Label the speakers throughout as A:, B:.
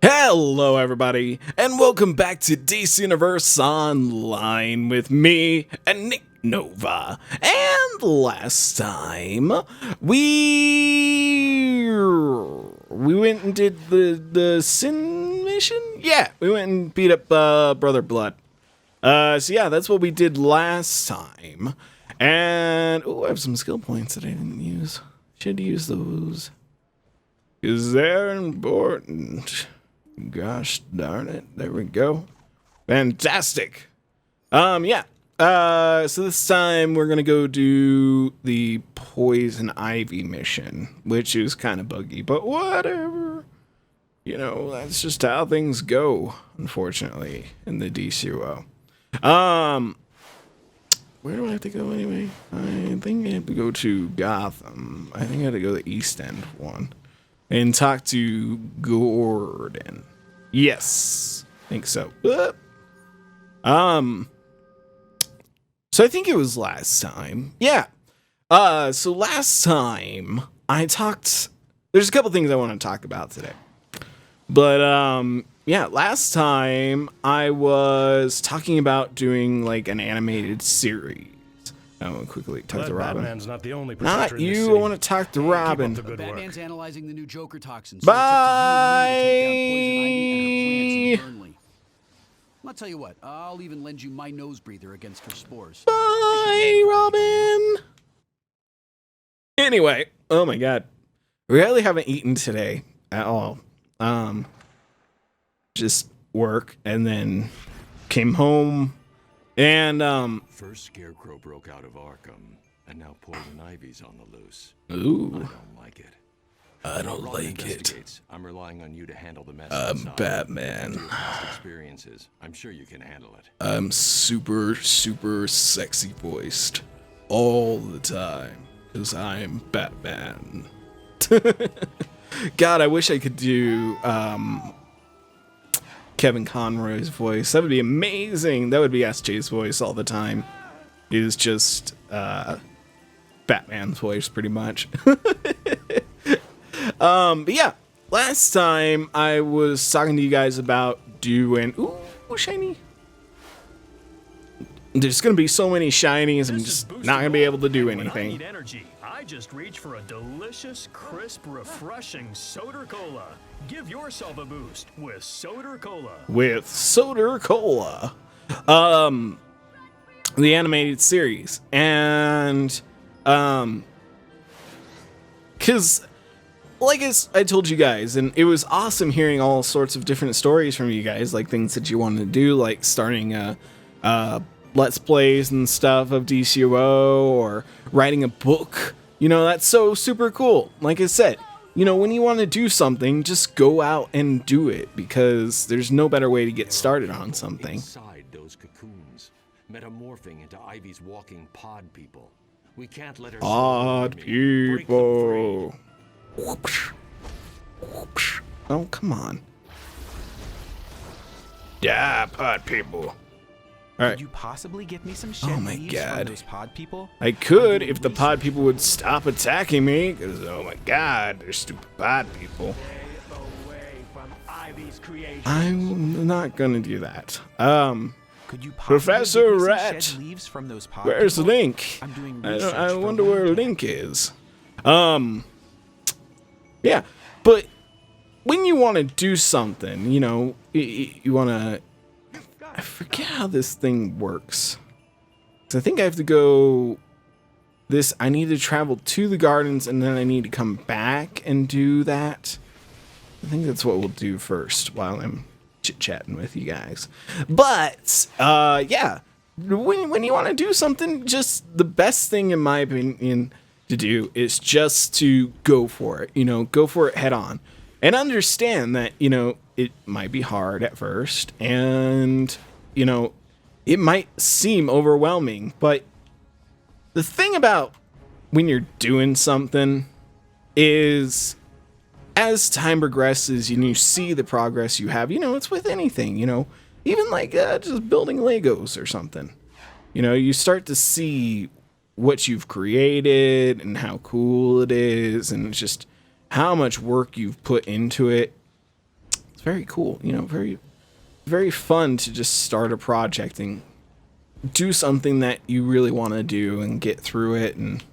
A: Hello everybody, and welcome back to DC Universe Online with me and Nik Nova. And last time, we went and did the Sin mission? Yeah, we went and beat up Brother Blood. So yeah, that's what we did last time. And, oh, I have some skill points that I didn't use. Should use those. Because they're important. Gosh darn it. There we go. Fantastic. Yeah. So this time we're gonna go do the Poison Ivy mission, which is kind of buggy, but whatever. You know, that's just how things go, unfortunately, in the Dcuo. Where do I have to go anyway? I think I have to go to Gotham. I think I have to go to the East End one. And talk to Gordon. Yes, I think so. So I think it was last time. Yeah. So last time I talked. There's a couple things I want to talk about today. But yeah, last time I was talking about doing like an animated series. I want to quickly talk to Robin.
B: Batman's not the only
A: Not you. I want to talk to Robin.
C: Batman's analyzing the new Joker toxins.
A: Bye.
C: I'll tell you what. I'll even lend you my nose breather against her spores.
A: Bye, Robin. Anyway, oh my God, we really haven't eaten today at all. Just work, and then came home. And
D: First Scarecrow broke out of Arkham, and now Poison Ivy's on the loose.
A: Ooh,
D: I don't like it.
A: I don't like it.
D: I'm relying on you to handle the mess.
A: I'm Batman.
D: Your past experiences. I'm sure you can handle it.
A: I'm super sexy voiced all the time because I'm Batman. God, I wish I could do Kevin Conroy's voice. That would be amazing. That would be SJ's voice all the time. Is just Batman's voice pretty much. But yeah, last time I was talking to you guys about doing ooh, shiny. There's gonna be so many shinies, I'm just not gonna be able to do anything.
B: I need energy. I just reach for a delicious, crisp, refreshing Soda Cola. Give yourself a boost with Soda Cola.
A: With Soda Cola, the animated series, and because like I told you guys, and it was awesome hearing all sorts of different stories from you guys, like things that you wanted to do, like starting Let's Plays and stuff of DCO, or writing a book. You know, that's so super cool. Like I said, you know, when you want to do something, just go out and do it, because there's no better way to get started on something.
D: Inside those cocoons, metamorphing into Ivy's walking pod people. We can't let her
A: Pod people. Oh, come on. Yeah, pod people. All right.
E: Could you possibly get me some
A: Oh my
E: leaves
A: God.
E: from those pod people?
A: I could if the pod people would stop attacking me, because oh my God, they're stupid pod people. I'm not gonna do that.
E: Could you
A: Professor
E: get me some
A: Rat,
E: shed leaves from those pod
A: where's
E: people?
A: Link?
E: I'm doing
A: I
E: research for
A: wonder where
E: Voidwalker.
A: Link is. Yeah, but when you want to do something, you know, you want to. I forget how this thing works. So I think I have to go. I need to travel to the gardens, and then I need to come back and do that. I think that's what we'll do first while I'm chit-chatting with you guys. But yeah, when you want to do something, just the best thing in my opinion to do is just to go for it. You know, go for it head on, and understand that, you know, it might be hard at first, and you know, it might seem overwhelming, but the thing about when you're doing something is, as time progresses and you see the progress you have, you know, it's with anything, you know, even like just building Legos or something. You know, you start to see what you've created and how cool it is, and just how much work you've put into it. It's very cool, you know, very, very fun to just start a project and do something that you really want to do and get through it, and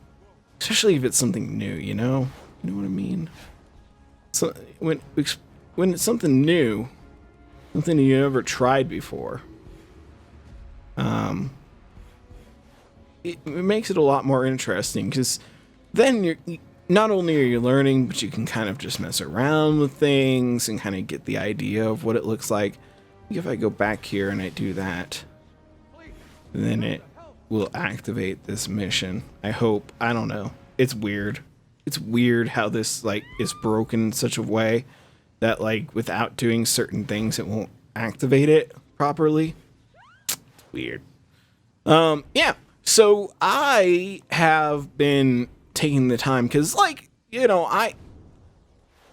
A: especially if it's something new, you know what I mean? So when it's something new, something you never tried before, it makes it a lot more interesting, because then you're not only are you learning, but you can kind of just mess around with things and kind of get the idea of what it looks like. If I go back here and I do that, then it will activate this mission. I hope. I don't know. It's weird. It's weird how this like is broken in such a way that like without doing certain things it won't activate it properly. It's weird. Yeah. So I have been taking the time because, like, you know, I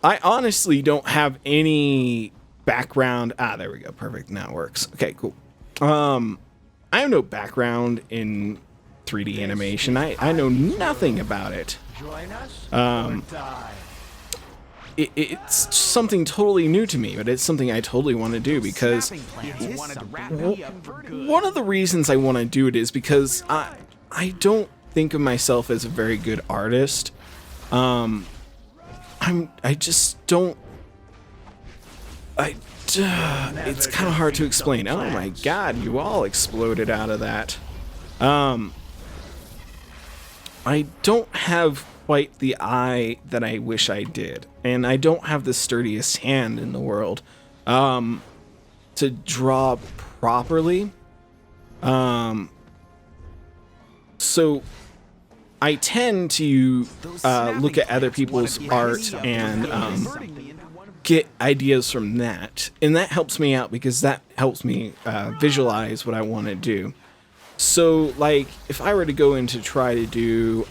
A: honestly don't have any background. Ah, there we go. Perfect. Now it works. Okay, cool. I have no background in 3D animation. I know nothing about it. It's something totally new to me, but it's something I totally want to do because one of the reasons I want to do it is because I don't think of myself as a very good artist. I just don't. It's kind of hard to explain. Oh my god, you all exploded out of that. I don't have quite the eye that I wish I did, and I don't have the sturdiest hand in the world to draw properly. So I tend to look at other people's art and get ideas from that, and that helps me out because that helps me visualize what I want to do. So, like, if I were to go in to try to do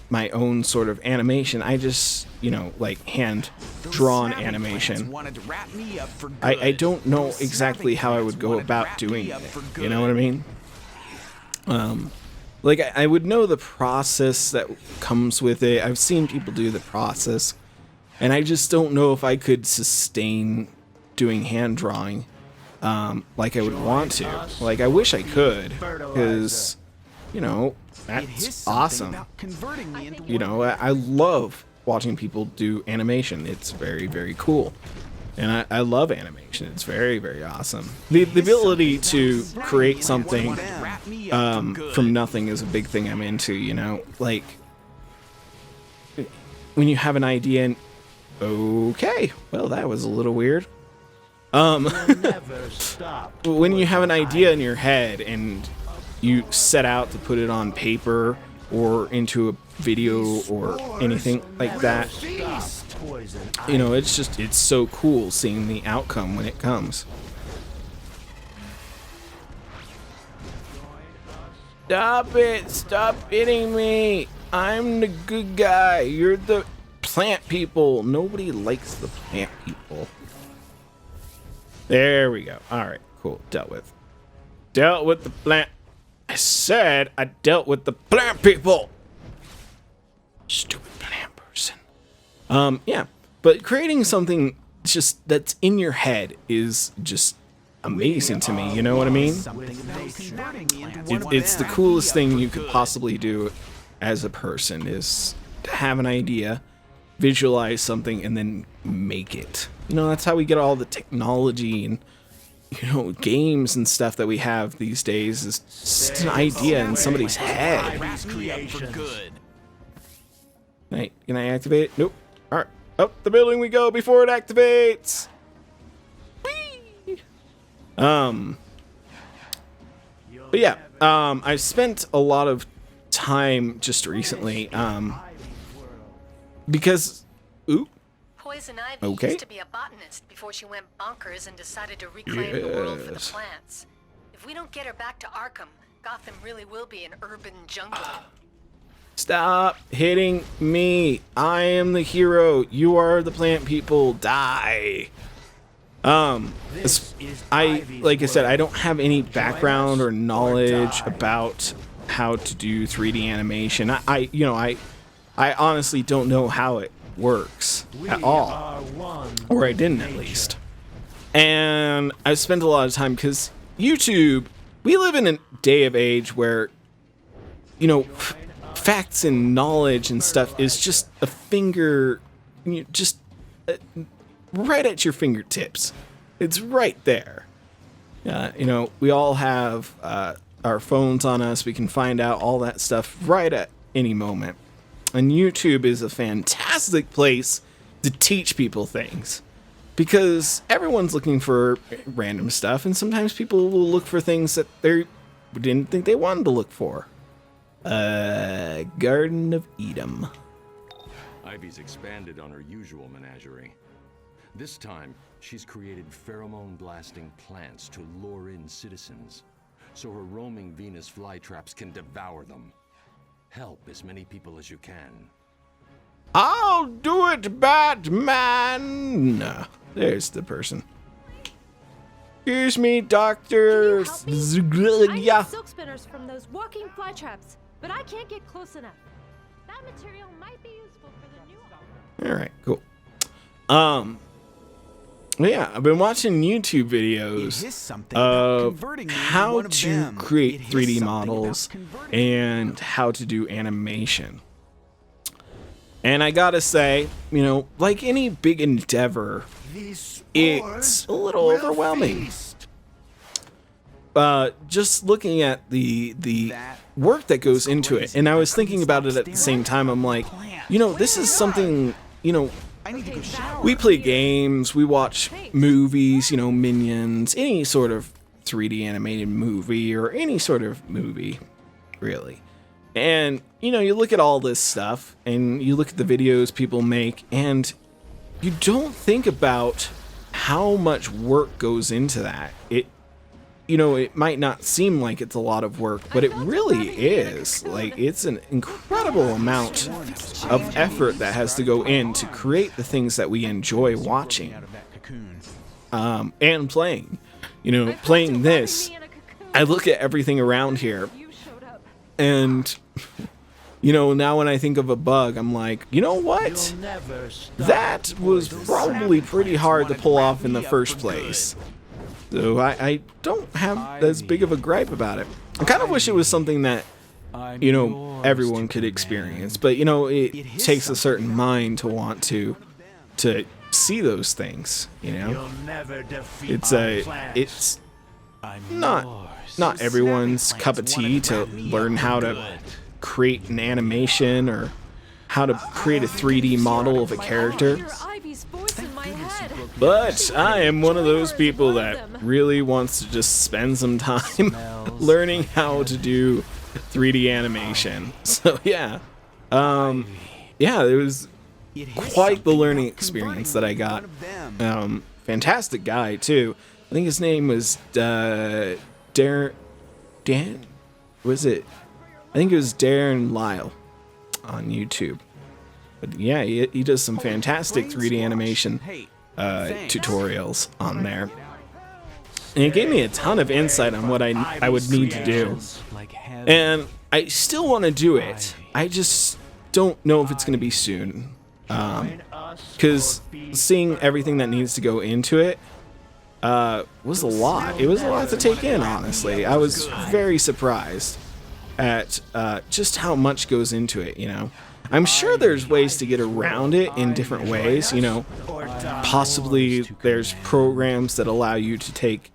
A: my own sort of animation, I just, you know, like hand-drawn animation. I don't know exactly how I would go about doing it. You know what I mean? Like, I would know the process that comes with it. I've seen people do the process, and I just don't know if I could sustain doing hand drawing like I would want to. Like, I wish I could, because, you know, that's awesome. You know, I love watching people do animation. It's very, very cool. And I love animation. It's very, very awesome. The ability to create something from nothing is a big thing I'm into, you know? Like, when you have an idea and... Okay, well, that was a little weird. When you have an idea in your head and you set out to put it on paper or into a video or anything like that, you know, it's so cool seeing the outcome when it comes. Stop it! Stop hitting me! I'm the good guy. You're the plant people. Nobody likes the plant people. There we go. Alright, cool. Dealt with. Dealt with the plant. I said I dealt with the plant people. Stupid plant person. Yeah. But creating something just that's in your head is just amazing to me. You know what I mean? It's the coolest thing you could possibly do as a person, is to have an idea, visualize something, and then make it. You know, that's how we get all the technology and, you know, games and stuff that we have these days, is just an idea in somebody's head. Hey, can I activate it? Nope. Alright. Up the building we go before it activates! Whee! But yeah, I've spent a lot of time just recently, because... Ooh.
F: Poison Ivy
A: Okay.
F: used to be a botanist before she went bonkers and decided to reclaim the world for the
A: Yes.
F: plants. If we don't get her back to Arkham, Gotham really will be an urban jungle.
A: Stop hitting me. I am the hero. You are the plant people. Die. Like I said, I don't have any background or knowledge about how to do 3D animation. I honestly don't know how it works at all, or I didn't at least. And I've spent a lot of time because YouTube, we live in a day of age where, you know, facts and knowledge and stuff is just a finger, just right at your fingertips. It's right there. You know, we all have our phones on us. We can find out all that stuff right at any moment. And YouTube is a fantastic place to teach people things. Because everyone's looking for random stuff, and sometimes people will look for things that they didn't think they wanted to look for. Garden of Eden.
D: Ivy's expanded on her usual menagerie. This time, she's created pheromone-blasting plants to lure in citizens, so her roaming Venus flytraps can devour them. Help as many people as you can.
A: I'll do it, Batman! Nah, there's the person. Excuse me, Doctor.
G: I need silk spinners from those walking fly traps, but I can't get close enough. That material might be useful for the new.
A: All right, cool. Yeah, I've been watching YouTube videos of how to create 3D models and how to do animation. And I gotta say, you know, like any big endeavor, it's a little overwhelming. Just looking at the work that goes into it, and I was thinking about it at the same time. I'm like, you know, this is something, you know, we play games, we watch movies, you know, Minions, any sort of 3D animated movie or any sort of movie, really. And, you know, you look at all this stuff and you look at the videos people make and you don't think about how much work goes into that. You know, it might not seem like it's a lot of work, but it really is. Like, it's an incredible amount of effort that has to go in to create the things that we enjoy watching and playing. You know, playing this, I look at everything around here and, you know, now when I think of a bug, I'm like, you know what? That was probably pretty hard to pull off in the first place. So I don't have as big of a gripe about it. I kind of wish it was something that, you know, everyone could experience. But, you know, it takes a certain mind to want to see those things, you know? It's not everyone's cup of tea to learn how to create an animation or how to create a 3D model of a character. But I am one of those people that really wants to just spend some time learning how to do 3D animation. So yeah, yeah, it was quite the learning experience that I got. Fantastic guy too. I think his name was Dan. Was it? I think it was Darren Lyle on YouTube. But yeah, he does some fantastic 3D animation tutorials on there. And it gave me a ton of insight on what I would need to do. And I still want to do it. I just don't know if it's going to be soon. Because seeing everything that needs to go into it was a lot. It was a lot to take in, honestly. I was very surprised at just how much goes into it, you know. I'm sure there's ways to get around it in different ways, you know. Possibly there's programs that allow you to take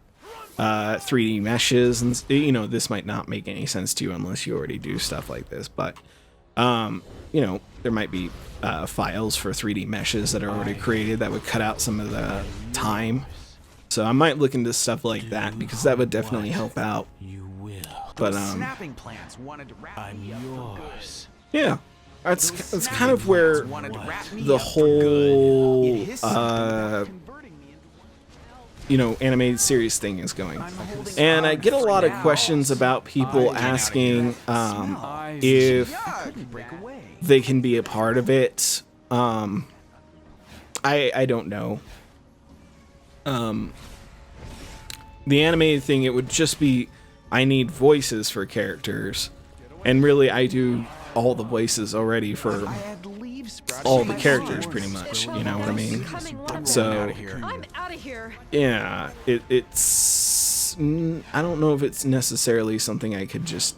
A: 3D meshes, and you know, this might not make any sense to you unless you already do stuff like this, but you know, there might be files for 3D meshes that are already created that would cut out some of the time. So I might look into stuff like that because that would definitely help out. But yeah, that's kind of where the whole you know, animated series thing is going. And I get a lot of questions about people asking if they can be a part of it. I don't know. The animated thing, it would just be, I need voices for characters. And really, I do all the voices already for all the characters pretty much, you know what I mean? So
G: I'm out of here.
A: yeah, it's I don't know if it's necessarily something I could just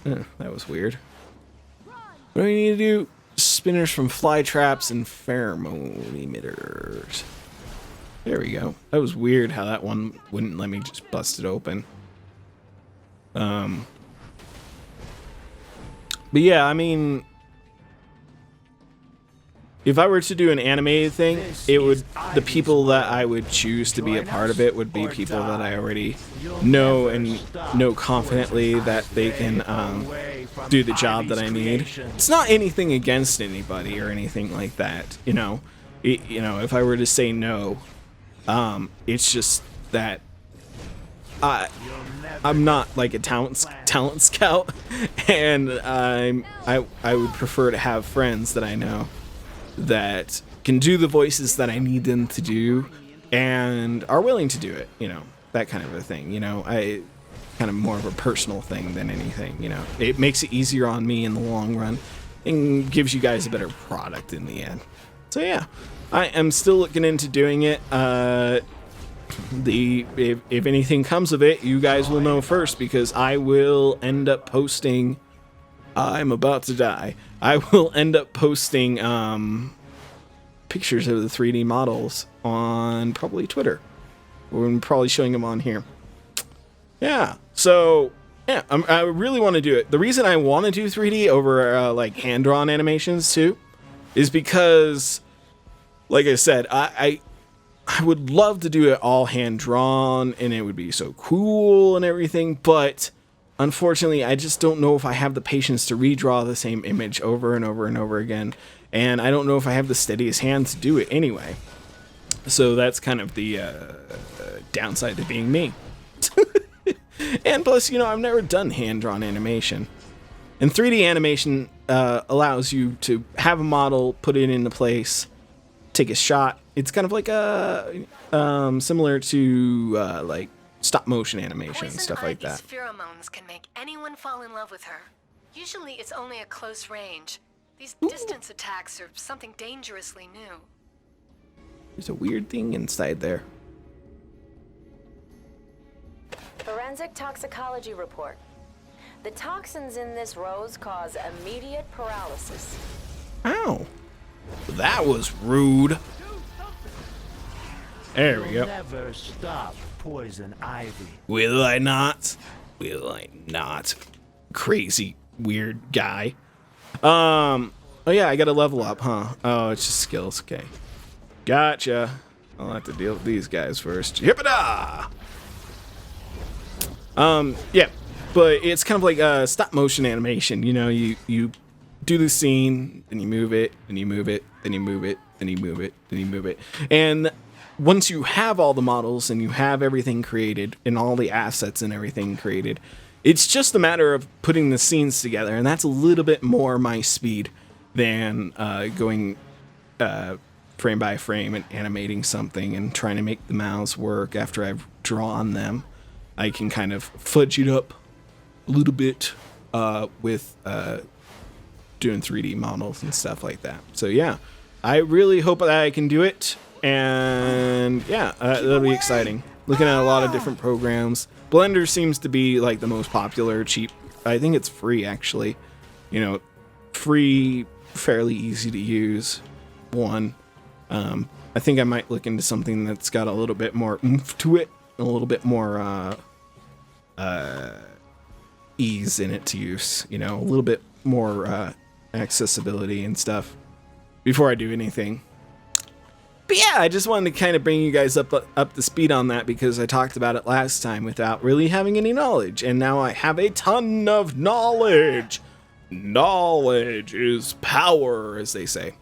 A: that was weird. What do we need to do? Spinners from fly traps and pheromone emitters. There we go. That was weird how that one wouldn't let me just bust it open. But yeah, I mean, if I were to do an animated thing, it would, the people that I would choose to be a part of it would be people that I already know and know confidently that they can do the job that I need. It's not anything against anybody or anything like that, you know. You know, if I were to say no, it's just that I'm not like a talent scout, and I would prefer to have friends that I know that can do the voices that I need them to do and are willing to do it, you know, that kind of a thing, you know. I kind of more of a personal thing than anything, you know. It makes it easier on me in the long run and gives you guys a better product in the end. So yeah, I am still looking into doing it. If anything comes of it, you guys will know first, because I will end up posting. I'm about to die. I will end up posting pictures of the 3D models on probably Twitter. We're probably showing them on here. Yeah. So yeah, I really want to do it. The reason I want to do 3D over like hand-drawn animations too is because, like I said, I would love to do it all hand-drawn, and it would be so cool and everything, but unfortunately, I just don't know if I have the patience to redraw the same image over and over and over again, and I don't know if I have the steadiest hand to do it anyway. So that's kind of the downside to being me. And plus, you know, I've never done hand-drawn animation. And 3D animation allows you to have a model, put it into place, take a shot. It's kind of like a similar to like stop motion animation and stuff like that.
F: Pheromones can make anyone fall in love with her. Usually it's only at close range. These distance attacks are something dangerously new.
A: There's a weird thing inside there.
H: Forensic toxicology report. The toxins in this rose cause immediate paralysis.
A: Ow. That was rude. There we go.
I: Never stop poison ivy.
A: Will I not? Will I not? Crazy weird guy. Oh yeah, I gotta level up, huh? Oh, it's just skills. Okay. Gotcha. I'll have to deal with these guys first. Yippada! Yeah. But it's kind of like stop motion animation. You know, you do the scene, then you move it, then you move it, then you move it, then you move it, then you move it. And once you have all the models and you have everything created and all the assets and everything created, it's just a matter of putting the scenes together. And that's a little bit more my speed than going frame by frame and animating something and trying to make the mouths work after I've drawn them. I can kind of fudge it up a little bit with doing 3D models and stuff like that. So yeah, I really hope that I can do it. And yeah, that'll be exciting. Looking at a lot of different programs. Blender seems to be like the most popular, cheap. I think it's free actually. You know, free, fairly easy to use one. I think I might look into something that's got a little bit more oomph to it, a little bit more ease in it to use, you know, a little bit more accessibility and stuff before I do anything. But yeah, I just wanted to kind of bring you guys up to speed on that because I talked about it last time without really having any knowledge, and now I have a ton of knowledge. Knowledge is power, as they say,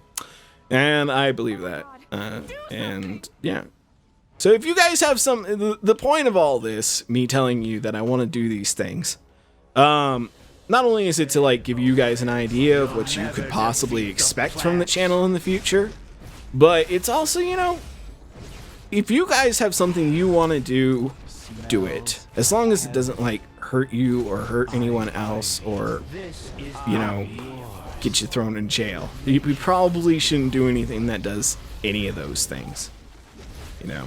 A: and I believe that. And yeah, so if you guys have some, the point of all this, me telling you that I want to do these things, not only is it to like give you guys an idea of what you could possibly expect from the channel in the future, but it's also, you know, if you guys have something you want to do, do it. As long as it doesn't like hurt you or hurt anyone else or, you know, get you thrown in jail. You probably shouldn't do anything that does any of those things, you know.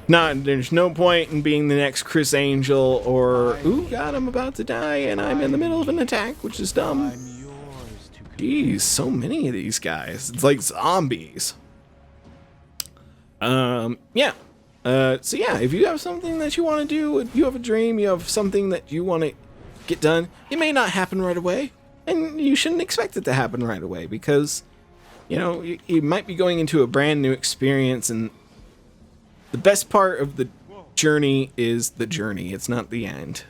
A: There's no point in being the next Chris Angel or, ooh, God, I'm about to die and I'm in the middle of an attack, which is dumb. Jeez, so many of these guys. It's like zombies. Yeah. So yeah, if you have something that you want to do, you have a dream, you have something that you want to get done, it may not happen right away. And you shouldn't expect it to happen right away because, you know, you might be going into a brand new experience, and the best part of the journey is the journey. It's not the end.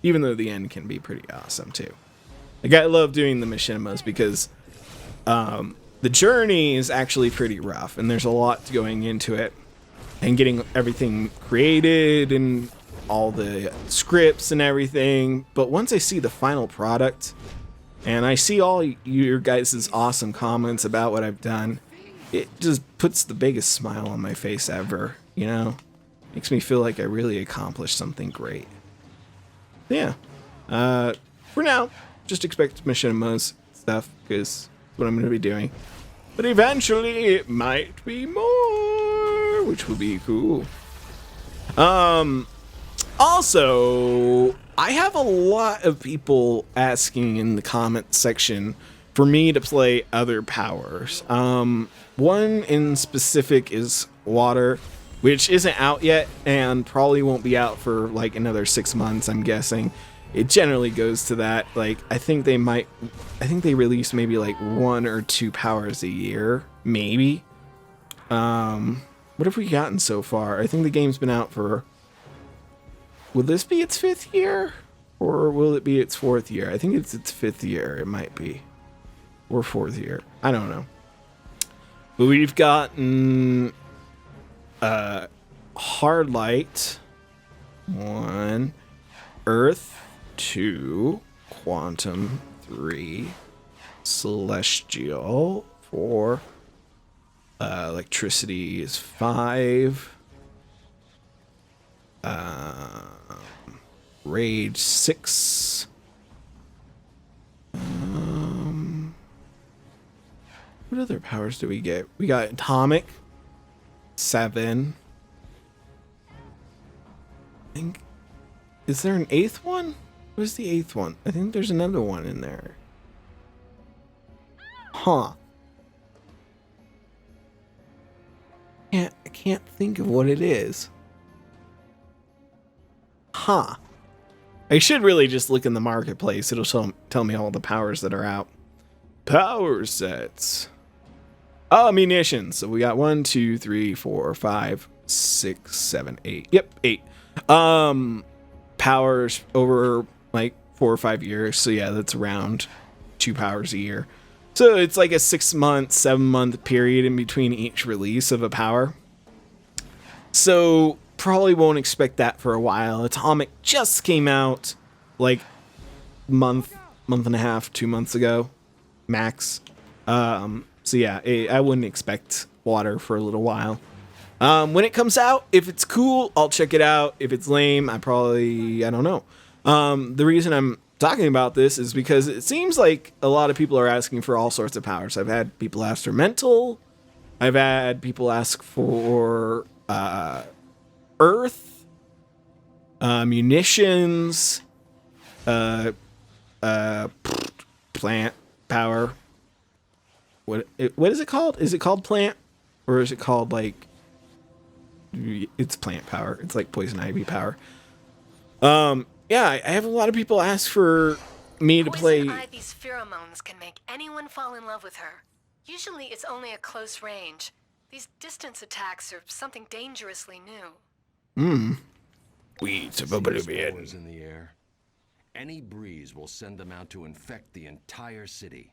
A: Even though the end can be pretty awesome too. Like, I love doing the machinimas because the journey is actually pretty rough, and there's a lot going into it. And getting everything created and all the scripts and everything. But once I see the final product, and I see all your guys' awesome comments about what I've done, it just puts the biggest smile on my face ever, you know? Makes me feel like I really accomplished something great. Yeah. For now, just expect machinimas stuff, because that's what I'm going to be doing. But eventually, it might be more, which would be cool. Also, I have a lot of people asking in the comment section for me to play other powers. One in specific is water, which isn't out yet and probably won't be out for like another 6 months, I'm guessing. It generally goes to that. Like, I think they release maybe like 1 or 2 powers a year, maybe. What have we gotten so far? I think the game's been out for... Will this be its 5th year? Or will it be its 4th year? I think it's its 5th year. It might be. Or 4th year. I don't know. But we've gotten... Hard Light. 1. Earth. 2. Quantum. 3. Celestial. 4. Electricity is 5. Rage 6. What other powers do we get? We got Atomic 7. I think, is there an 8th one? Where's the 8th one? I think there's another one in there. Huh. I can't think of what it is. Huh. I should really just look in the marketplace. It'll tell me all the powers that are out. Power sets. Oh, munitions. So we got 1, 2, 3, 4, 5, 6, 7, 8. Yep, 8. Powers over like 4 or 5 years. So yeah, that's around 2 powers a year. So it's like a 6-month, 7-month period in between each release of a power. So probably won't expect that for a while. Atomic just came out like month and a half, 2 months ago, max. So yeah, I wouldn't expect water for a little while. When it comes out, if it's cool, I'll check it out. If it's lame, I don't know. The reason I'm talking about this is because it seems like a lot of people are asking for all sorts of powers. I've had people ask for mental. I've had people ask for earth, munitions, plant power. What is it called? Is it called plant, or is it called like? It's plant power. It's like poison ivy power. Yeah, I have a lot of people ask for me to play.
F: Poison ivy's pheromones can make anyone fall in love with her. Usually, it's only at close range. These distance attacks are something dangerously new.
A: Weeds of oblivion.
D: In the air. Any breeze will send them out to infect the entire city.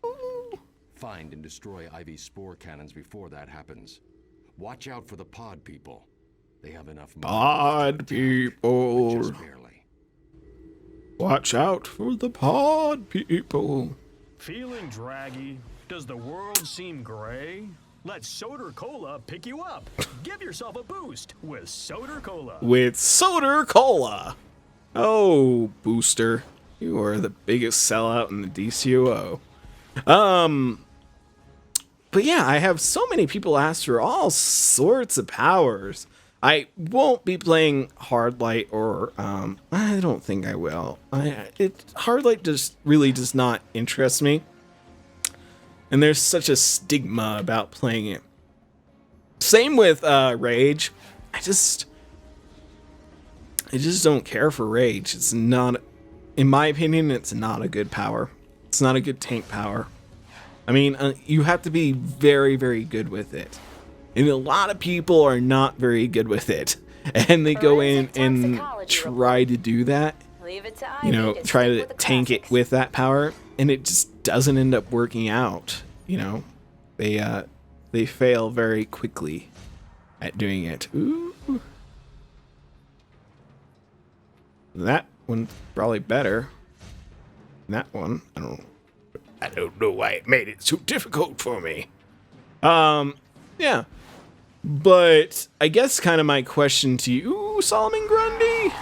D: Find and destroy Ivy's spore cannons before that happens. Watch out for the pod people. They have enough
A: pod people.
D: Just barely.
A: Watch out for the pod people.
B: Feeling draggy? Does the world seem gray? Let S.T.A.R Cola pick you up. Give yourself a boost with S.T.A.R Cola.
A: With S.T.A.R Cola. Oh, Booster. You are the biggest sellout in the DCUO. But yeah, I have so many people ask for all sorts of powers. I won't be playing Hardlight, or I don't think I will. Hardlight just really does not interest me, and there's such a stigma about playing it. Same with Rage. I just don't care for Rage. It's not, in my opinion, it's not a good power. It's not a good tank power. I mean, you have to be very, very good with it. And a lot of people are not very good with it. And they go in and try to do that. You know, try to tank it with that power. And it just doesn't end up working out. You know, they fail very quickly at doing it. Ooh. That one's probably better. That one, I don't know why it made it so difficult for me. Yeah. But I guess kind of my question to you, ooh, Solomon Grundy.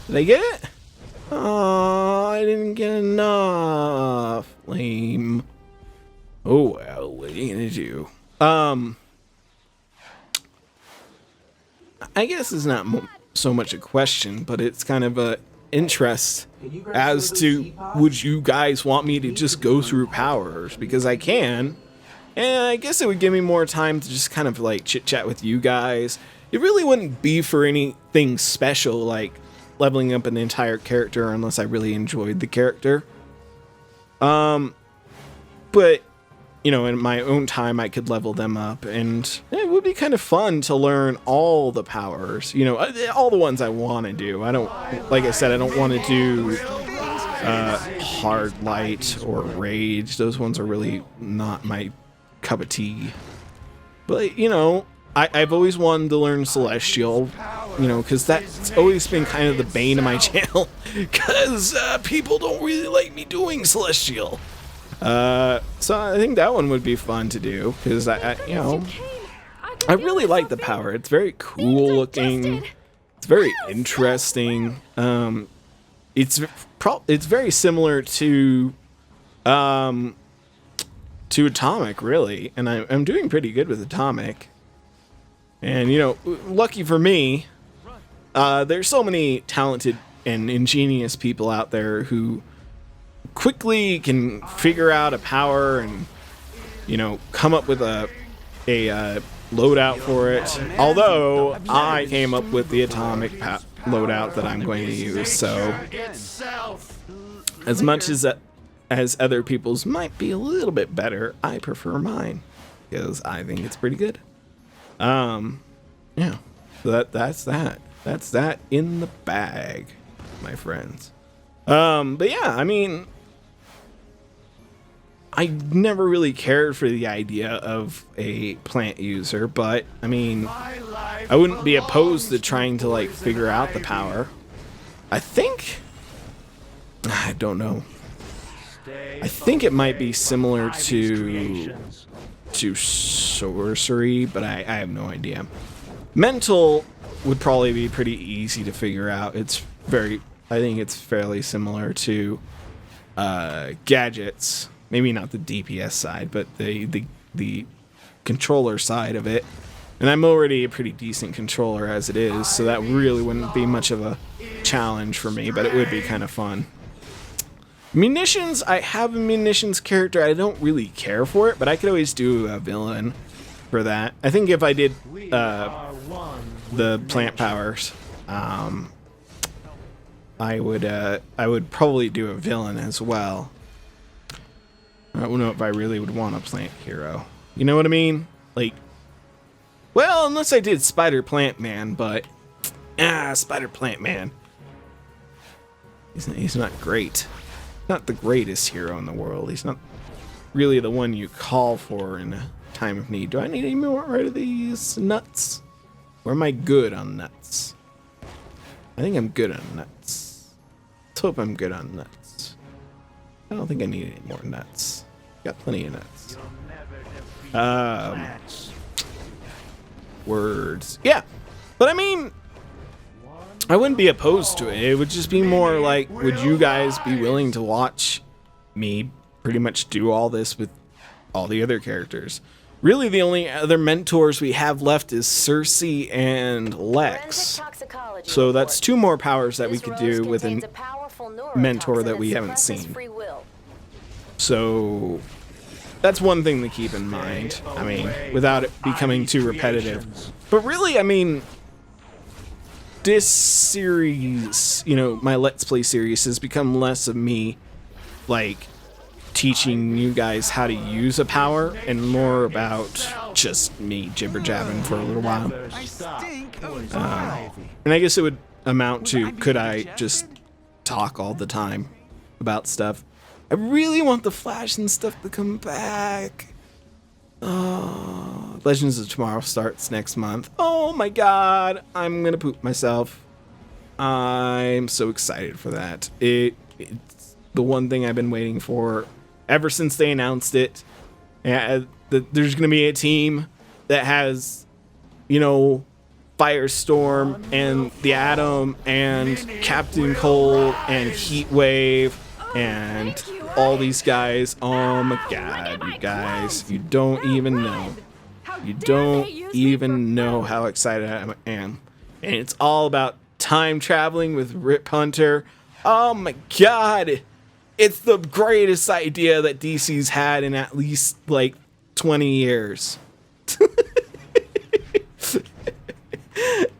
A: Did I get it? Oh, I didn't get enough. Lame. Oh well, what are you gonna do? I guess it's not so much a question, but it's kind of a interest as to, would you guys want me to just go through powers? Because I can, and I guess it would give me more time to just kind of like chit chat with you guys. It really wouldn't be for anything special like leveling up an entire character unless I really enjoyed the character. But you know, in my own time, I could level them up, and it would be kind of fun to learn all the powers. You know, all the ones I want to do. I don't, like I said, I don't want to do Hard Light or Rage. Those ones are really not my cup of tea. But, you know, I've always wanted to learn Celestial, you know, because that's always been kind of the bane of my channel, because people don't really like me doing Celestial. So I think that one would be fun to do, because you know, I really like the power. It's very cool looking. It's very interesting. It's very similar to Atomic, really, and I'm doing pretty good with Atomic. And you know, lucky for me, there's so many talented and ingenious people out there who quickly can figure out a power and, you know, come up with a loadout for it. Although I came up with the Atomic loadout that I'm going to use, so as much as other people's might be a little bit better, I prefer mine because I think it's pretty good. Yeah, so that's that in the bag, my friends. But yeah, I mean, I never really cared for the idea of a plant user, but I mean, I wouldn't be opposed to trying to like figure out the power. I don't know. I think it might be similar to sorcery, but I have no idea. Mental would probably be pretty easy to figure out. I think it's fairly similar to gadgets. Maybe not the DPS side, but the controller side of it. And I'm already a pretty decent controller as it is, so that really wouldn't be much of a challenge for me, but it would be kind of fun. Munitions, I have a munitions character. I don't really care for it, but I could always do a villain for that. I think if I did the plant powers, I would probably do a villain as well. I don't know if I really would want a plant hero. You know what I mean? Like, well, unless I did Spider Plant Man, but Spider Plant Man. He's not great. Not the greatest hero in the world. He's not really the one you call for in a time of need. Do I need any more of these nuts? Or am I good on nuts? I think I'm good on nuts. Let's hope I'm good on nuts. I don't think I need any more nuts. Got plenty of nuts. Words. Yeah. But I mean, I wouldn't be opposed to it. It would just be more like, would you guys be willing to watch me pretty much do all this with all the other characters? Really, the only other mentors we have left is Cersei and Lex. So that's 2 more powers that we could do with a mentor that we haven't seen. So that's one thing to keep in mind. I mean, without it becoming too repetitive. But really, I mean, this series, you know, my Let's Play series has become less of me, like, teaching you guys how to use a power and more about just me jibber-jabbing for a little while. And I guess it would amount to, could I just talk all the time about stuff? I really want the Flash and stuff to come back. Oh, Legends of Tomorrow starts next month. Oh my god, I'm gonna poop myself. I'm so excited for that. It's the one thing I've been waiting for ever since they announced it. There's gonna be a team that has, you know, Firestorm and the Atom and Captain Cold and Heatwave and all these guys. Oh my god, you guys, you don't even know. You don't even know how excited I am. And it's all about time traveling with Rip Hunter. Oh my god, it's the greatest idea that DC's had in at least like 20 years.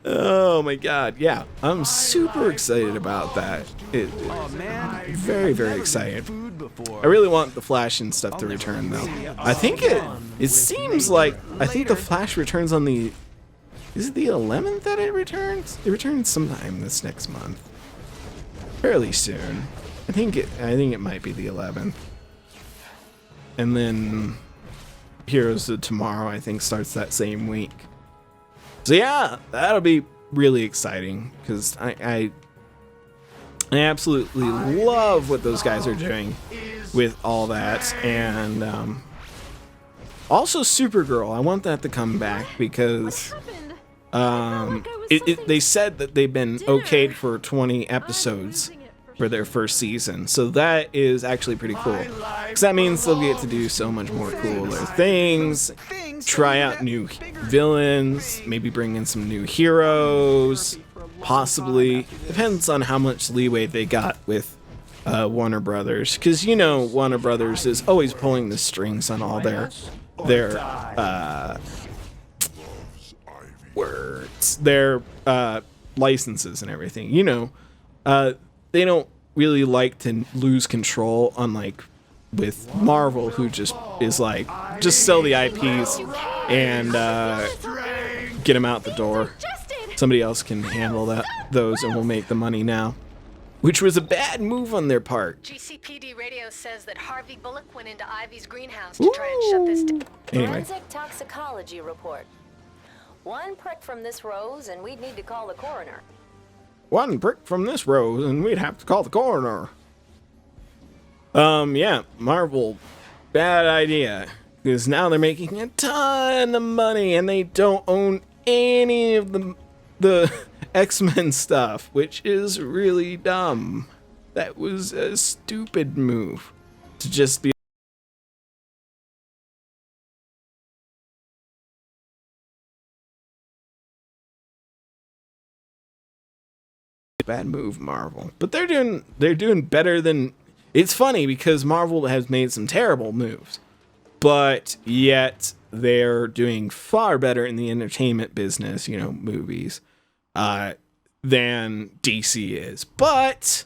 A: Oh my god, yeah, I'm super excited about that. Very, very excited. I really want the Flash and stuff to return though. I think it seems like, I think the Flash returns on the, is it the 11th that it returns? It returns sometime this next month. Fairly soon. I think it might be the 11th. And then Heroes of Tomorrow, I think, starts that same week. So yeah, that'll be really exciting because I absolutely love what those guys are doing with all that. And also Supergirl, I want that to come back because they said that they've been okayed for 20 episodes for their first season, so that is actually pretty cool because that means they'll get to do so much more cooler things, try out new villains, maybe bring in some new heroes, possibly. Depends on how much leeway they got with Warner Brothers, because you know Warner Brothers is always pulling the strings on all their licenses and everything. You know, they don't really like to lose control, unlike with Marvel, who just is like, just sell the IPs and get them out the door. Somebody else can handle those and we'll make the money now. Which was a bad move on their part.
F: GCPD radio says that Harvey Bullock went into Ivy's greenhouse to try and shut this down.
A: Anyway.
H: Forensic toxicology report. 1 prick from this rose and we'd need to call the coroner.
A: 1 prick from this rose and we'd have to call the coroner. Yeah, Marvel, bad idea. Because now they're making a ton of money and they don't own any of the X-Men stuff, which is really dumb. That was a stupid move to just be bad move, Marvel. But they're doing better than. It's funny because Marvel has made some terrible moves, but yet they're doing far better in the entertainment business, you know, movies, than DC is. But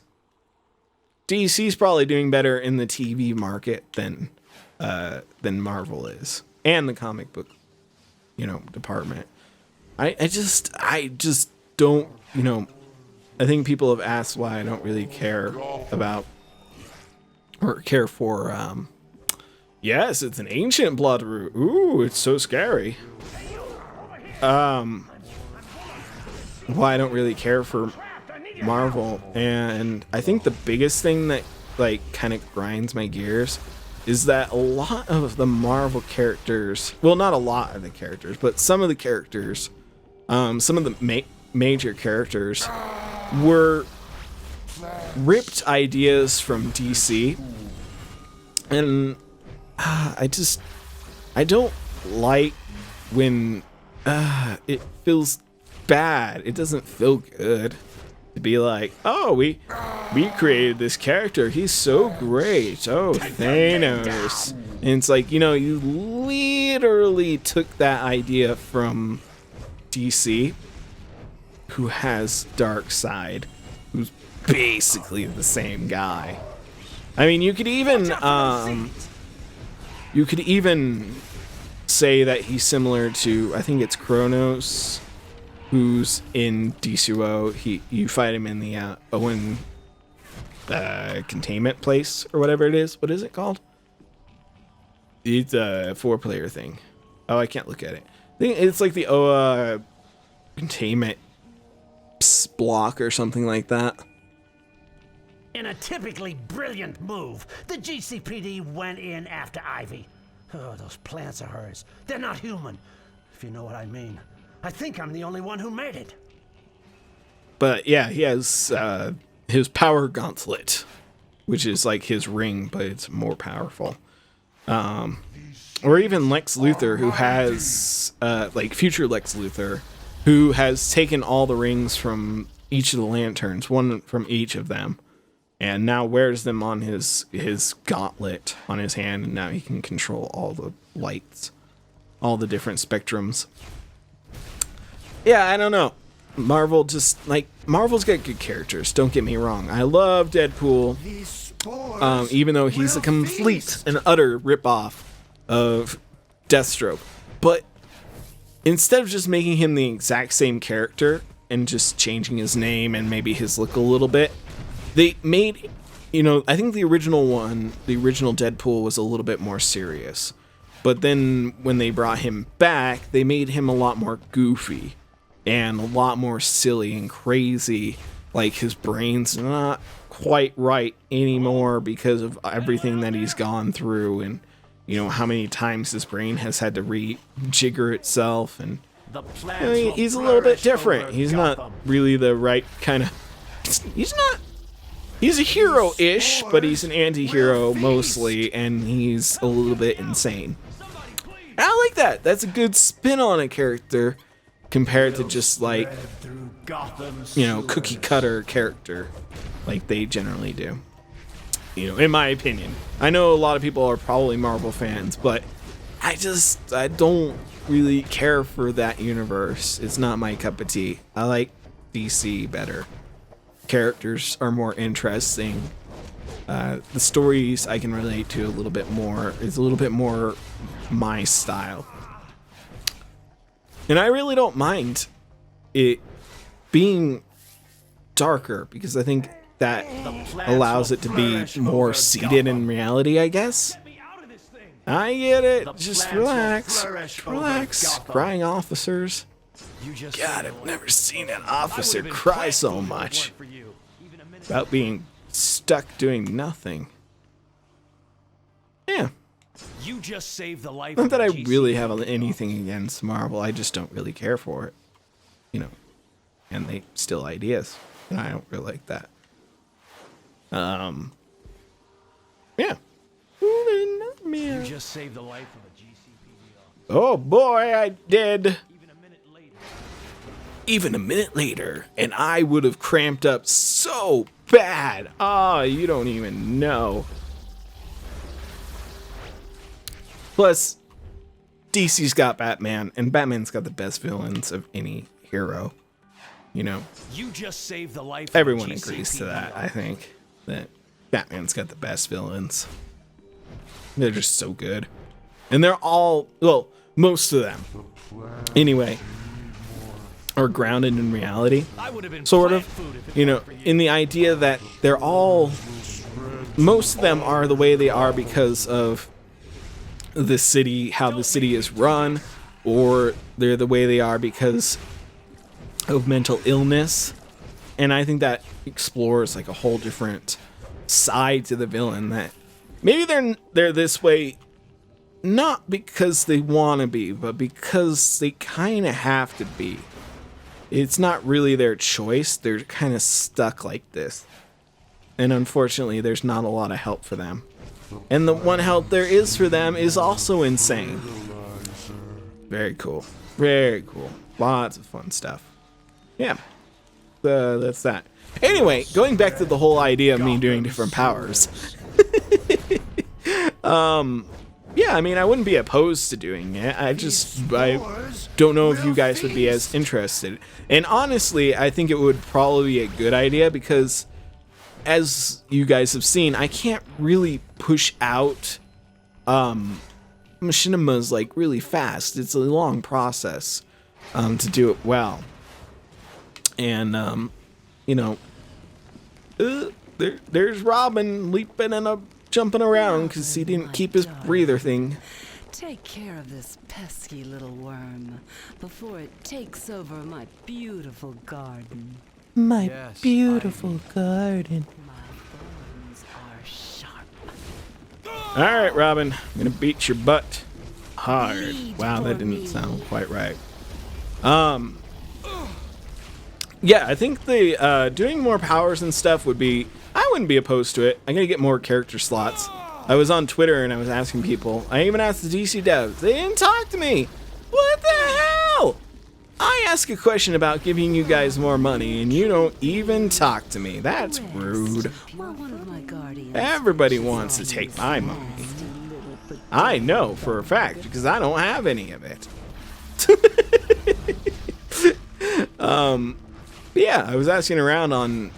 A: DC's probably doing better in the TV market than Marvel is, and the comic book, you know, department. I just don't, you know. I think people have asked why I don't really care about or care for. Yes, it's an ancient bloodroot. Ooh, it's so scary. Why I don't really care for Marvel, and I think the biggest thing that like kind of grinds my gears is that a lot of the Marvel characters, well, not a lot of the characters, but some of the characters, some of the major characters were ripped ideas from DC, and I don't like when it feels bad. It doesn't feel good to be like, oh, we created this character, he's so great, oh, Thanos. And it's like, you know, you literally took that idea from DC, who has Darkseid, who's basically the same guy. I mean, you could even say that he's similar to, I think it's Kronos, who's in Dcuo. You fight him in the Owen containment place or whatever it is. What is it called? It's a 4-player thing. Oh, I can't look at it. I think it's like the Oa containment block or something like that.
I: In a typically brilliant move, the GCPD went in after Ivy. Oh, those plants of hers. They're not human, if you know what I mean. I think I'm the only one who made it.
A: But yeah, he has his power gauntlet, which is like his ring, but it's more powerful. Or even Lex Luthor, who has, like future Lex Luthor, who has taken all the rings from each of the lanterns, one from each of them, and now wears them on his gauntlet on his hand, and now he can control all the lights, all the different spectrums. Yeah, I don't know. Marvel's got good characters, don't get me wrong. I love Deadpool, even though he's a complete and utter ripoff of Deathstroke. But instead of just making him the exact same character and just changing his name and maybe his look a little bit, they made, you know, I think the original Deadpool was a little bit more serious. But then when they brought him back, they made him a lot more goofy and a lot more silly and crazy. Like, his brain's not quite right anymore because of everything that he's gone through, and, you know, how many times his brain has had to rejigger itself. And I mean, he's a little bit different. He's not really the right kind of... He's a hero-ish, but he's an anti-hero mostly, and he's a little bit insane. I like that. That's a good spin on a character compared to just, like, you know, cookie cutter character like they generally do. You know, in my opinion. I know a lot of people are probably Marvel fans, but I don't really care for that universe. It's not my cup of tea. I like DC better. Characters are more interesting. The stories I can relate to a little bit more. It's a little bit more my style. And I really don't mind it being darker, because I think that allows it to be more seated in reality, I guess. I get it. Just relax. Relax. Crying officers. God, I've never seen an officer cry so much about being stuck doing nothing. Yeah.
I: You just saved the life.
A: Not that I really have anything against Marvel. I just don't really care for it. You know. And they steal ideas. And I don't really like that. Yeah.
I: You just saved the life of a GCPD.
A: Oh boy, I did. Even a minute later, and I would have cramped up so bad. Oh, you don't even know. Plus, DC's got Batman, and Batman's got the best villains of any hero. You know,
I: You just saved the life.
A: everyone agrees to that, I think. That Batman's got the best villains. They're just so good. And they're all, well, most of them, anyway, are grounded in reality, sort of. You know, in the idea that they're all, most of them are the way they are because of the city, how the city is run, or they're the way they are because of mental illness. And I think that explores like a whole different side to the villain that maybe they're this way not because they want to be, but because they kind of have to be. It's not really their choice. They're kind of stuck like this. And unfortunately, there's not a lot of help for them. And the one help there is for them is also insane. Very cool. Very cool. Lots of fun stuff. Yeah. That's that. Anyway, going back to the whole idea of me doing different powers. Yeah, I mean, I wouldn't be opposed to doing it. I don't know if you guys would be as interested. And honestly, I think it would probably be a good idea because, as you guys have seen, I can't really push out machinimas like really fast. It's a long process to do it well. And you know, there's Robin leaping and jumping around because he didn't keep his breather thing.
J: Take care of this pesky little worm before it takes over my beautiful garden.
A: My
C: Yes,
A: beautiful garden.
J: My thorns are sharp.
A: All right, Robin, I'm gonna beat your butt hard.
J: Bleed
A: Wow, that
J: for
A: didn't
J: me.
A: sound quite right. Yeah, I think the doing more powers and stuff would be. I wouldn't be opposed to it. I'm gonna get more character slots. I was on Twitter and I was asking people. I even asked the DC devs. They didn't talk to me. What the hell? I ask a question about giving you guys more money and you don't even talk to me. That's rude.
J: While one of my guardians
A: Everybody wants to take my money.
J: nasty little potato
A: I know for a fact because I don't have any of it. Yeah, I was asking around on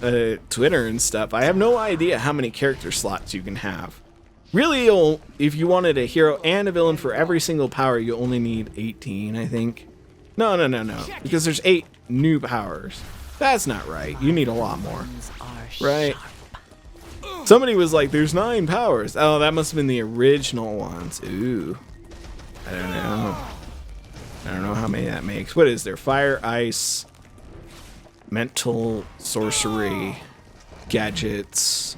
A: Twitter and stuff. I have no idea how many character slots you can have. Really, if you wanted a hero and a villain for every single power, you only need 18, I think. No. Because there's 8 new powers. That's not right. You need a lot more.
J: are
A: Right?
J: sharp.
A: Somebody was like, there's 9 powers. Oh, that must have been the original ones. Ooh. I don't know. I don't know how many that makes. What is there? Fire, ice, mental, sorcery, gadgets,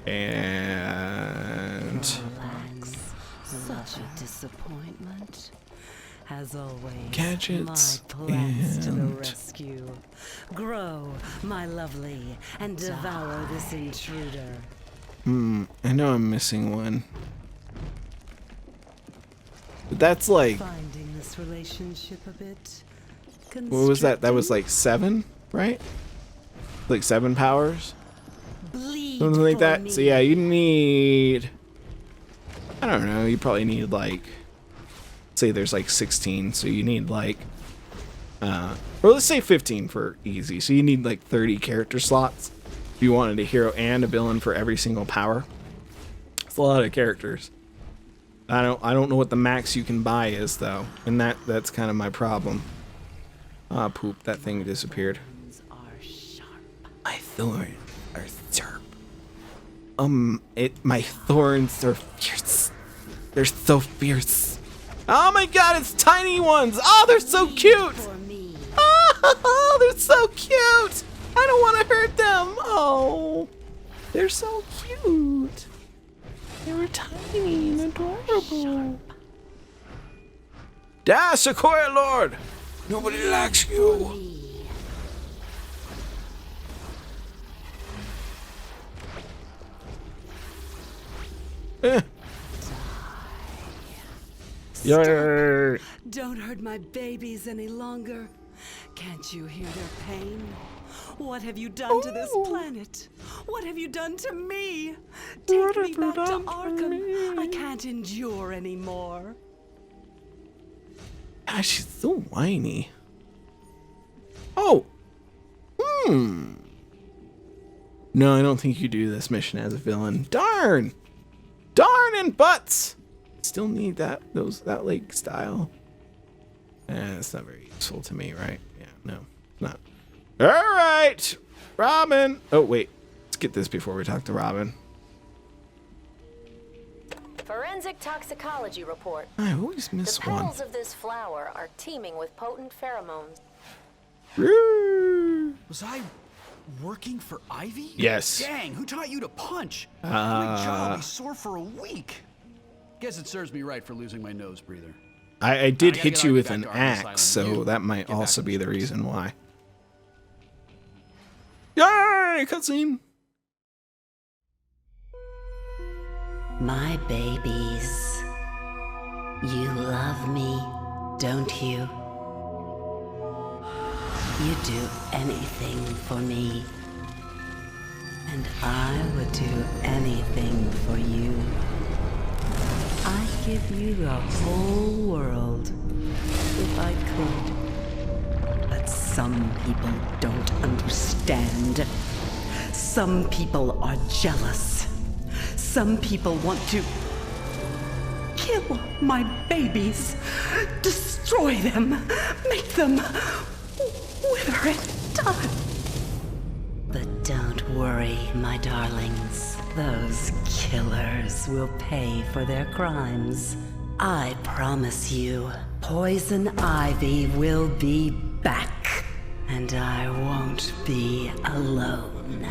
A: and
J: Relax. Such a disappointment. As always,
A: Gadgets
J: my plans to the
A: and-
J: rescue. Grow, my lovely, and devour this intruder.
A: I know I'm missing one. But that's like,
J: Finding this relationship a bit
A: what was that? That was
J: constricting?
A: like 7, right? Like 7 powers?
J: Bleed
A: Something like
J: for
A: that.
J: me.
A: So yeah, you need, I don't know, you probably need like, say there's like 16, so you need like, or let's say 15 for easy. So you need like 30 character slots if you wanted a hero and a villain for every single power. It's a lot of characters. I don't know what the max you can buy is though, and that's kind of my problem. Ah, poop, that thing disappeared.
J: Are sharp.
A: My thorns are sharp. My thorns are fierce. They're so fierce. Oh my god, it's tiny ones. Oh, they're so cute.
J: For me.
A: Oh, they're so cute. I don't want to hurt them. Oh, they're so cute. They were tiny and adorable. Da, Sequoia Lord. Nobody likes you.
J: Me.
A: Yay.
J: Don't hurt my babies any longer. Can't you hear their pain? What have you done to this planet? What have you done to me? Take me back to Arkham. I can't endure anymore.
A: Ah, she's so whiny. Oh. No, I don't think you do this mission as a villain. Darn. Darn and butts. Still need that lake style. It's not very useful to me, right? Yeah, no, it's not. All right, Robin. Oh wait, let's get this before we talk to Robin.
H: Forensic toxicology report.
A: I always
H: The
A: miss one.
H: petals of this flower are teeming with potent pheromones.
A: Roo.
C: Was I Working for Ivy?
A: Yes.
C: Dang, who taught you to punch? My jaw will be sore for a week. Guess it serves me right for losing my nose breather.
A: I did
C: gotta
A: hit
C: get
A: you
C: Ivy
A: with
C: back
A: an
C: to Arkham
A: axe,
C: Asylum.
A: so
C: You
A: that might
C: get back
A: also
C: on
A: be
C: the
A: the
C: streets.
A: reason why. Yay! Cutscene!
J: My babies. You love me, don't you? You do anything for me. And I would do anything for you. I'd give you the whole world if I could. But some people don't understand. Some people are jealous. Some people want to kill my babies, destroy them, make them wither and die. But don't worry, my darlings. Those killers will pay for their crimes. I promise you, Poison Ivy will be back. And I won't be alone.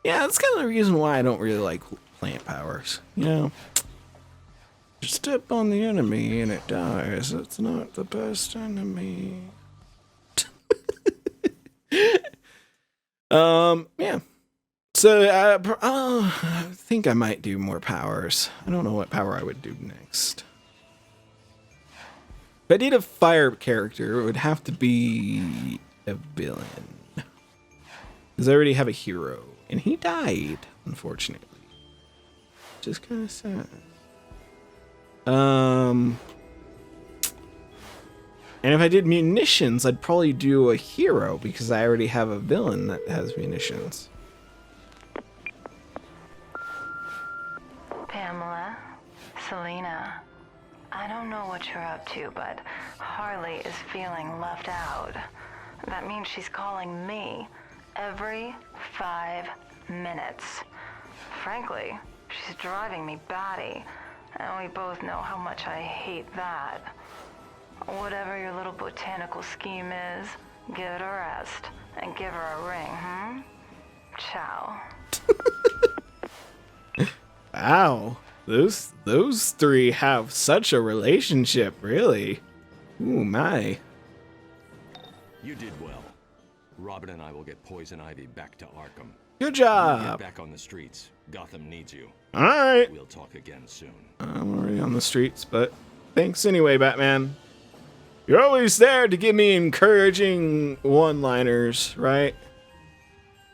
A: Yeah, that's kind of the reason why I don't really like plant powers. You know, you step on the enemy and it dies. It's not the best enemy. Yeah. So I think I might do more powers. I don't know what power I would do next. If I did a fire character, it would have to be a villain. Because I already have a hero. And he died, unfortunately. Just kind of sad. And if I did munitions, I'd probably do a hero because I already have a villain that has munitions.
F: Pamela, Selena, I don't know what you're up to, but Harley is feeling left out. That means she's calling me every 5 minutes. Frankly, she's driving me batty, and we both know how much I hate that. Whatever your little botanical scheme is, give it a rest and give her a ring, Ciao.
A: Wow, those three have such a relationship, really. Ooh, my.
D: You did well. Robin and I will get Poison Ivy back to Arkham.
A: Good
D: You
A: job.
D: get back on the streets. Gotham needs you.
A: All right.
D: We'll talk again soon.
A: I'm already on the streets, but thanks anyway, Batman. You're always there to give me encouraging one-liners, right?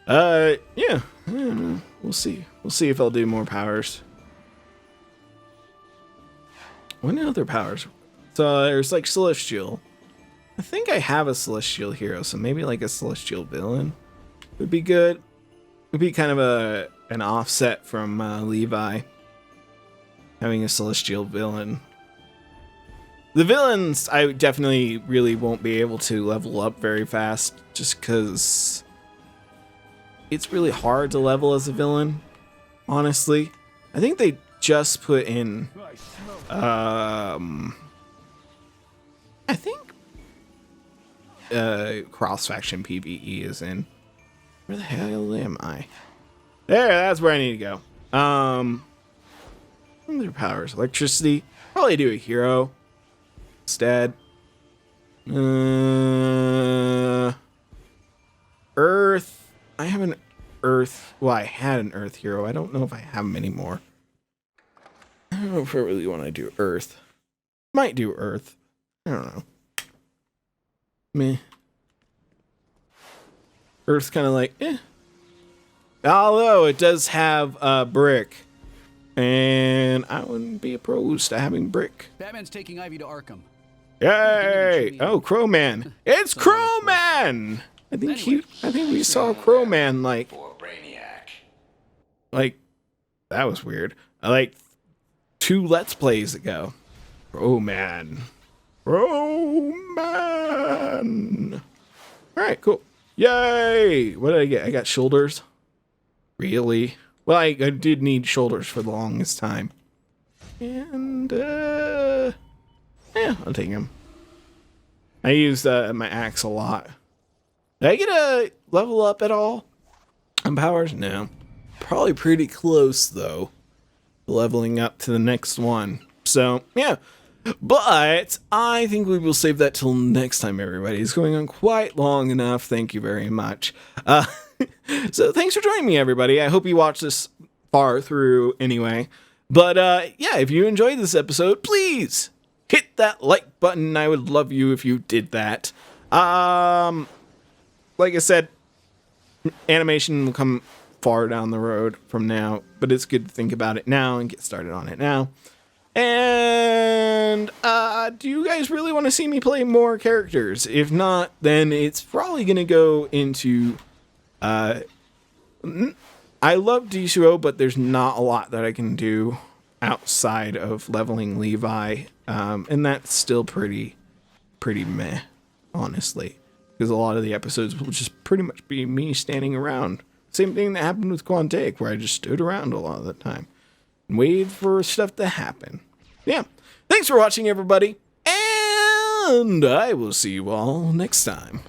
A: Yeah. I don't know. We'll see. We'll see if I'll do more powers. What other powers? So there's like Celestial. I think I have a Celestial hero, so maybe like a Celestial villain would be good. Would be kind of an offset from Levi. Having a Celestial villain. The villains, I definitely really won't be able to level up very fast, just because it's really hard to level as a villain, honestly. I think they just put in, I think cross-faction PvE is in. Where the hell am I? There, that's where I need to go. Other powers, electricity, probably do a hero instead. Earth, I have an Earth, well, I had an Earth hero. I don't know if I have them anymore. I don't know if I really want to do Earth. Might do Earth. I don't know. Meh. Earth's kind of like, eh. Although it does have brick. And I wouldn't be opposed to having brick.
C: Batman's taking Ivy to Arkham.
A: Yay! Oh, Crowman. It's Crowman! I think we saw Crowman like that was weird. Like 2 Let's Plays ago. Crowman. Crowman. Alright, cool. Yay! What did I get? I got shoulders. Really? Well, I did need shoulders for the longest time. And Yeah, I'll take him. I use my axe a lot. Did I get a level up at all on powers? No. Probably pretty close, though. Leveling up to the next one. So, yeah. But I think we will save that till next time, everybody. It's going on quite long enough. Thank you very much. So thanks for joining me, everybody. I hope you watched this far through anyway. But yeah, if you enjoyed this episode, please hit that like button. I would love you if you did that. Like I said, animation will come far down the road from now, but it's good to think about it now and get started on it now. And do you guys really want to see me play more characters? If not, then it's probably going to go into... I love Dcuo, but there's not a lot that I can do outside of leveling Levi. And that's still pretty meh, honestly. Because a lot of the episodes will just pretty much be me standing around. Same thing that happened with Quantic, where I just stood around a lot of the time. And waited for stuff to happen. Yeah. Thanks for watching, everybody. And I will see you all next time.